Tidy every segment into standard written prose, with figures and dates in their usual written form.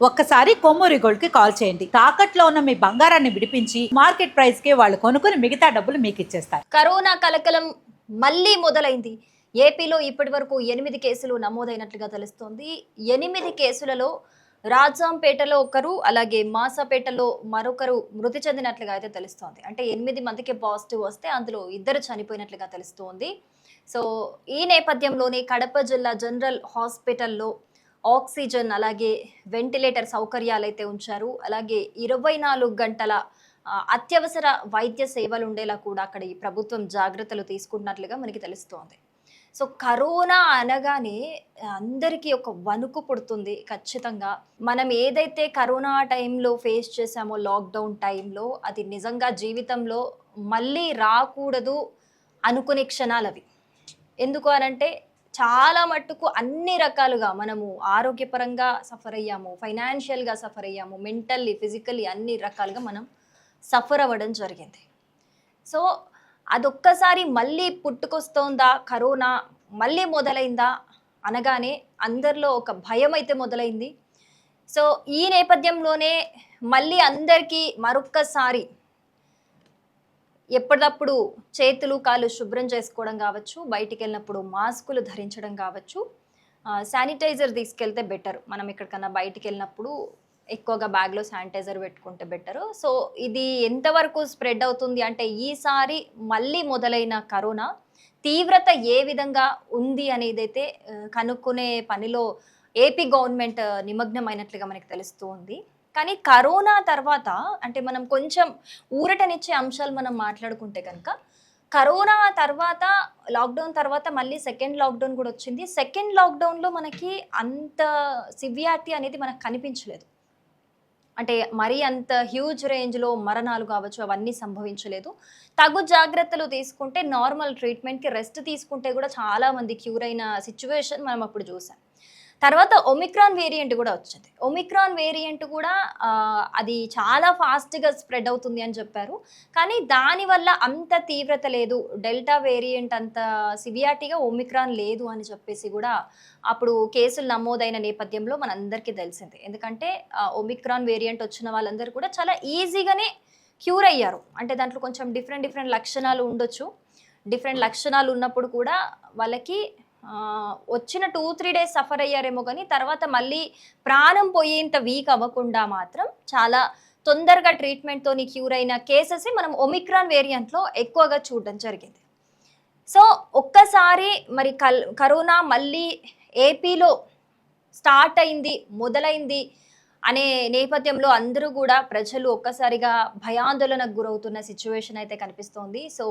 ఒక్కసారి కొమ్మూరి గోల్డ్ కి కాల్ చేయండి. తాకట్లో ఉన్న మీ బంగారాన్ని విడిపించి మార్కెట్ ప్రైస్ కి వాళ్ళు కొనుక్కుని మిగతా డబ్బులు మీకు ఇచ్చేస్తారు. కరోనా కలకలం మళ్ళీ మొదలైంది. ఏపీలో ఇప్పటి వరకు 8 కేసులు నమోదైనట్లుగా తెలుస్తోంది. 8 కేసులలో రాజాంపేటలో ఒకరు, అలాగే మాసాపేటలో మరొకరు మృతి చెందినట్లుగా అయితే తెలుస్తోంది. అంటే 8 మందికి పాజిటివ్ వస్తే అందులో 2 చనిపోయినట్లుగా తెలుస్తోంది. సో ఈ నేపథ్యంలోనే కడప జిల్లా జనరల్ హాస్పిటల్లో ఆక్సిజన్ అలాగే వెంటిలేటర్ సౌకర్యాలు అయితే ఉంచారు. అలాగే 24 గంటల అత్యవసర వైద్య సేవలు ఉండేలా కూడా అక్కడ ఈ ప్రభుత్వం జాగ్రత్తలు తీసుకుంటున్నట్లుగా మనకి తెలుస్తోంది. సో కరోనా అనగానే అందరికీ ఒక వణుకు పుడుతుంది ఖచ్చితంగా. మనం ఏదైతే కరోనా టైంలో ఫేస్ చేసామో లాక్డౌన్ టైంలో అది నిజంగా జీవితంలో మళ్ళీ రాకూడదు అనుకునే క్షణాలవి. ఎందుకు అనంటే చాలా మట్టుకు అన్ని రకాలుగా మనము ఆరోగ్యపరంగా సఫర్ అయ్యాము, ఫైనాన్షియల్‌గా సఫర్ అయ్యాము, మెంటల్లీ, ఫిజికల్లీ అన్ని రకాలుగా మనం సఫర్ అవ్వడం జరిగింది. సో అదొక్కసారి మళ్ళీ పుట్టుకొస్తోందా కరోనా, మళ్ళీ మొదలైందా అనగానే అందరిలో ఒక భయం అయితే మొదలైంది. సో ఈ నేపథ్యంలోనే మళ్ళీ అందరికీ మరొక్కసారి ఎప్పటికప్పుడు చేతులు కాళ్ళు శుభ్రం చేసుకోవడం కావచ్చు, బయటికెళ్ళినప్పుడు మాస్కులు ధరించడం కావచ్చు, శానిటైజర్ తీసుకెళ్తే బెటర్. మనం ఎక్కడికన్నా బయటికెళ్ళినప్పుడు ఎక్కువగా బ్యాగ్‌లో శానిటైజర్ పెట్టుకుంటే బెటరు. సో ఇది ఎంతవరకు స్ప్రెడ్ అవుతుంది అంటే ఈసారి మళ్ళీ మొదలైన కరోనా తీవ్రత ఏ విధంగా ఉంది అనేదైతే కనుక్కునే పనిలో ఏపీ గవర్నమెంట్ నిమగ్నమైనట్లుగా మనకు తెలుస్తూ ఉంది. కానీ కరోనా తర్వాత అంటే మనం కొంచెం ఊరటనిచ్చే అంశాలు మనం మాట్లాడుకుంటే కనుక కరోనా తర్వాత లాక్డౌన్ తర్వాత మళ్ళీ సెకండ్ లాక్డౌన్ కూడా వచ్చింది. సెకండ్ లాక్డౌన్‌లో మనకి అంత సివియారిటీ అనేది మనకు కనిపించలేదు. అంటే మరీ అంత హ్యూజ్ రేంజ్‌లో మరణాలు కావచ్చు అవన్నీ సంభవించలేదు. తగు జాగ్రత్తలు తీసుకుంటే నార్మల్ ట్రీట్మెంట్‌కి రెస్ట్ తీసుకుంటే కూడా చాలా మంది క్యూర్ అయిన సిట్యుయేషన్ మనం అప్పుడు చూసాం. తర్వాత ఒమిక్రాన్ వేరియంట్ కూడా వచ్చింది. ఒమిక్రాన్ వేరియంట్ కూడా అది చాలా ఫాస్ట్‌గా స్ప్రెడ్ అవుతుంది అని చెప్పారు. కానీ దానివల్ల అంత తీవ్రత లేదు. డెల్టా వేరియంట్ అంత సివియారిటీగా ఒమిక్రాన్ లేదు అని చెప్పేసి కూడా అప్పుడు కేసులు నమోదైన నేపథ్యంలో మనందరికీ తెలిసిందే. ఎందుకంటే ఒమిక్రాన్ వేరియంట్ వచ్చిన వాళ్ళందరూ కూడా చాలా ఈజీగానే క్యూర్ అయ్యారు. అంటే దాంట్లో కొంచెం డిఫరెంట్ లక్షణాలు ఉండొచ్చు. డిఫరెంట్ లక్షణాలు ఉన్నప్పుడు కూడా వాళ్ళకి వచ్చిన 2-3 డేస్ సఫర్ అయ్యారేమో కానీ తర్వాత మళ్ళీ ప్రాణం పోయేంత వీక్ అవ్వకుండా మాత్రం చాలా తొందరగా ట్రీట్మెంట్‌తోని క్యూర్ అయిన కేసెస్ మనం ఒమిక్రాన్ వేరియంట్‌లో ఎక్కువగా చూడడం జరిగింది. సో ఒక్కసారి మరి కరోనా మళ్ళీ ఏపీలో స్టార్ట్ అయింది, మొదలైంది అనే నేపథ్యంలో అందరూ కూడా ప్రజలు ఒక్కసారిగా భయాందోళనకు గురవుతున్న సిచ్యువేషన్ అయితే కనిపిస్తోంది. సో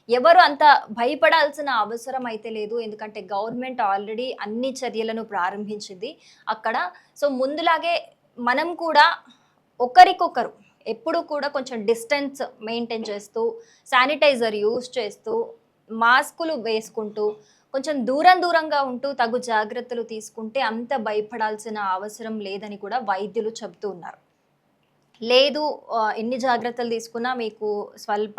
ఎవరు అంత భయపడాల్సిన అవసరం అయితే లేదు. ఎందుకంటే గవర్నమెంట్ ఆల్రెడీ అన్ని చర్యలను ప్రారంభించింది అక్కడ. సో ముందులాగే మనం కూడా ఒకరికొకరు ఎప్పుడు కూడా కొంచెం డిస్టెన్స్ మెయింటైన్ చేస్తూ, శానిటైజర్ యూజ్ చేస్తూ, మాస్కులు వేసుకుంటూ కొంచెం దూరంగా ఉంటూ తగు జాగ్రత్తలు తీసుకుంటే అంత భయపడాల్సిన అవసరం లేదని కూడా వైద్యులు చెబుతూ ఉన్నారు. లేదు ఎన్ని జాగ్రత్తలు తీసుకున్నా మీకు స్వల్ప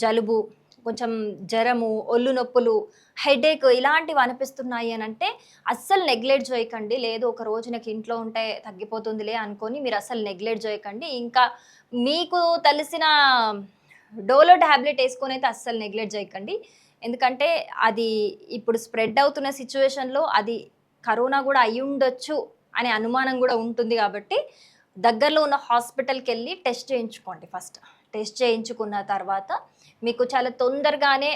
జలుబు, కొంచెం జ్వరము, ఒళ్ళు నొప్పులు, హెడేక్ ఇలాంటివి అనిపిస్తున్నాయి అనంటే అస్సలు నెగ్లెక్ట్ చేయకండి. లేదు ఒక రోజు నాకు ఇంట్లో ఉంటే తగ్గిపోతుందిలే అనుకొని మీరు అస్సలు నెగ్లెక్ట్ చేయకండి. ఇంకా మీకు తెలిసిన డోలో టాబ్లెట్ వేసుకొని అయితే అస్సలు నెగ్లెక్ట్ చేయకండి. ఎందుకంటే అది ఇప్పుడు స్ప్రెడ్ అవుతున్న సిచ్యువేషన్‌లో అది కరోనా కూడా అయ్యుండొచ్చు అనే అనుమానం కూడా ఉంటుంది కాబట్టి దగ్గరలో ఉన్న హాస్పిటల్‌కెళ్ళి టెస్ట్ చేయించుకోండి ఫస్ట్. టెస్ట్ చేయించుకున్న తర్వాత మీకు చాలా తొందరగానే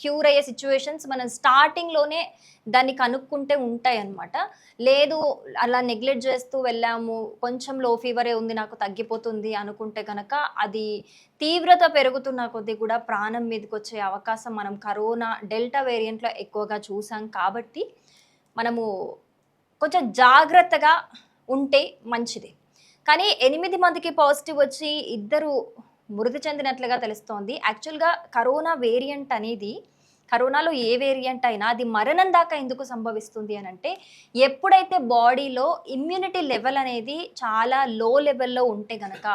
క్యూర్ అయ్యే సిచ్యువేషన్స్ మనం స్టార్టింగ్‌లోనే దాన్ని కనుక్కుంటే ఉంటాయన్నమాట. లేదు అలా నెగ్లెక్ట్ చేస్తూ వెళ్ళాము, కొంచెం లో ఫీవరే ఉంది నాకు తగ్గిపోతుంది అనుకుంటే గనక అది తీవ్రత పెరుగుతున్న కొద్దీ కూడా ప్రాణం మీదకొచ్చే అవకాశం మనం కరోనా డెల్టా వేరియంట్‌లో ఎక్కువగా చూసాం కాబట్టి మనము కొంచెం జాగ్రత్తగా ఉంటే మంచిది. కానీ 8 మందికి పాజిటివ్ వచ్చి ఇద్దరు మృతి చెందినట్లుగా తెలుస్తోంది. యాక్చువల్‌గా కరోనా వేరియంట్ అనేది కరోనాలో ఏ వేరియంట్ అయినా అది మరణం దాకా ఎందుకు సంభవిస్తుంది అనంటే ఎప్పుడైతే బాడీలో ఇమ్యూనిటీ లెవెల్ అనేది చాలా లో లెవెల్‌లో ఉంటే గనక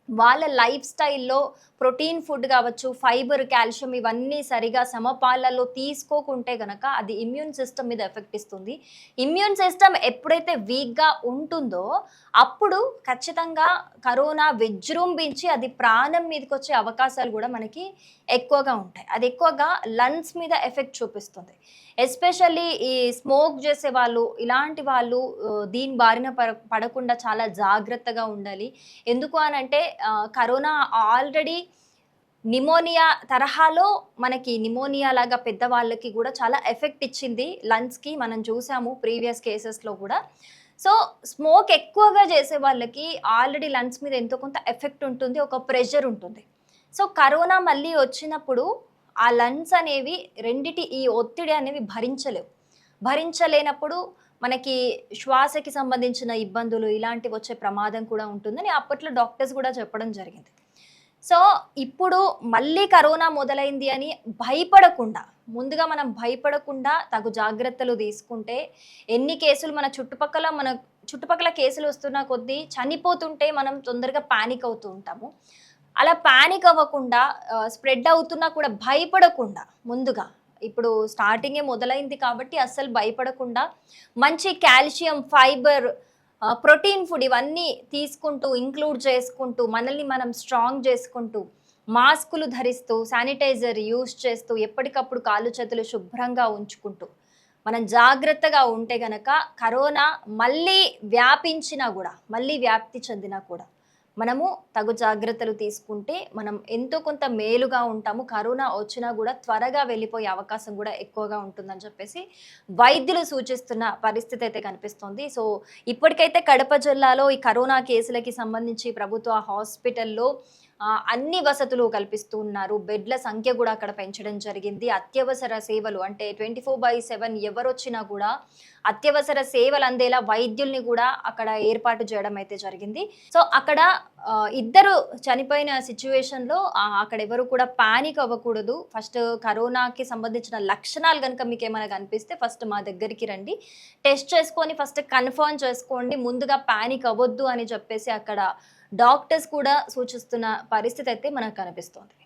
వాళ్ళ లైఫ్ స్టైల్లో ప్రోటీన్ ఫుడ్ కావచ్చు, ఫైబర్, కాల్షియం ఇవన్నీ సరిగా సమపాలలో తీసుకోకుంటే గనక అది ఇమ్యూన్ సిస్టమ్ మీద ఎఫెక్ట్ ఇస్తుంది. ఇమ్యూన్ సిస్టమ్ ఎప్పుడైతే వీక్‌గా ఉంటుందో అప్పుడు ఖచ్చితంగా కరోనా విజృంభించి అది ప్రాణం మీదకొచ్చే అవకాశాలు గూడా మనకి ఎక్కువగా ఉంటాయి. అది ఎక్కువగా లంగ్స్ మీద ఎఫెక్ట్ చూపిస్తుంది. ఎస్పెషల్లీ ఈ స్మోక్ చేసేవాళ్ళు, ఇలాంటి వాళ్ళు దీని బారిన పడకుండా చాలా జాగ్రత్తగా ఉండాలి. ఎందుకు అనంటే కరోనా ఆల్రెడీ నిమోనియా తరహాలో మనకి నిమోనియా లాగా పెద్దవాళ్ళకి గూడా చాలా ఎఫెక్ట్ ఇచ్చింది లంగ్స్‌కి. మనం చూసాము ప్రీవియస్ కేసెస్‌లో గూడా. సో, స్మోక్ ఎక్కువగా చేసే వాళ్ళకి ఆల్రెడీ లంగ్స్ మీద ఎంతో కొంత ఎఫెక్ట్ ఉంటుంది. ఒక ప్రెషర్ ఉంటుంది. సో, కరోనా మళ్ళీ వచ్చినప్పుడు ఆ లంగ్స్ అనేవి రెండిటి ఈ ఒత్తిడి అనేవి భరించలేవు. భరించలేనప్పుడు మనకి శ్వాసకి సంబంధించిన ఇబ్బందులు ఇలాంటివి వచ్చే ప్రమాదం కూడా ఉంటుందని అప్పట్లో డాక్టర్స్ కూడా చెప్పడం జరిగింది. సో, ఇప్పుడు మళ్ళీ కరోనా మొదలైంది అని భయపడకుండా, ముందుగా మనం భయపడకుండా తగు జాగ్రత్తలు తీసుకుంటే, ఎన్ని కేసులు మన చుట్టుపక్కల కేసులు వస్తున్న కొద్దీ చనిపోతుంటే మనం తొందరగా పానిక్ అవుతూ ఉంటాము. అలా పానిక్ అవ్వకుండా స్ప్రెడ్ అవుతున్నా కూడా భయపడకుండా ముందుగా ఇప్పుడు స్టార్టింగే మొదలైంది కాబట్టి అస్సలు భయపడకుండా మంచి కాల్షియం, ఫైబర్, ప్రోటీన్ ఫుడ్ ఇవన్నీ తీసుకుంటూ, ఇంక్లూడ్ చేసుకుంటూ, మనల్ని మనం స్ట్రాంగ్ చేసుకుంటూ, మాస్కులు ధరిస్తూ, శానిటైజర్ యూజ్ చేస్తూ, ఎప్పటికప్పుడు కాళ్ళు చేతులు శుభ్రంగా ఉంచుకుంటూ, మనం జాగ్రత్తగా ఉంటే గనక కరోనా మళ్ళీ వ్యాపించినా గూడా, మళ్ళీ వ్యాప్తి చెందినా కూడా మనము తగు జాగ్రత్తలు తీసుకుంటే మనం ఎంతో కొంత మేలుగా ఉంటాము. కరోనా వచ్చినా గూడా త్వరగా వెళ్ళిపోయే అవకాశం గూడా ఎక్కువగా ఉంటుందని చెప్పేసి వైద్యులు సూచిస్తున్న పరిస్థితి అయితే కనిపిస్తోంది. సో, ఇప్పటికైతే కడప జిల్లాలో ఈ కరోనా కేసులకి సంబంధించి ప్రభుత్వ హాస్పిటల్‌లో అన్ని వసతులు కల్పిస్తూ ఉన్నారు. బెడ్ల సంఖ్య గూడా అక్కడ పెంచడం జరిగింది. అత్యవసర సేవలు అంటే 24/7 ఎవరొచ్చినా గూడా అత్యవసర సేవలు అందేలా వైద్యుల్ని గూడా అక్కడ ఏర్పాటు చేయడం అయితే జరిగింది. సో, అక్కడ ఇద్దరు చనిపోయిన సిట్యుయేషన్‌లో అక్కడ ఎవరు కూడా పానిక్ అవ్వకూడదు. ఫస్ట్ కరోనాకి సంబంధించిన లక్షణాలు గనుక మీకేమైనా కనిపిస్తే ఫస్ట్ మా దగ్గరికి రండి. టెస్ట్ చేసుకొని ఫస్ట్ కన్ఫర్మ్ చేసుకోండి. ముందుగా పానిక్ అవ్వొద్దు అని చెప్పేసి అక్కడ డాక్టర్స్ కూడా సూచిస్తున్న పరిస్థితి అయితే మనకు కనిపిస్తోంది.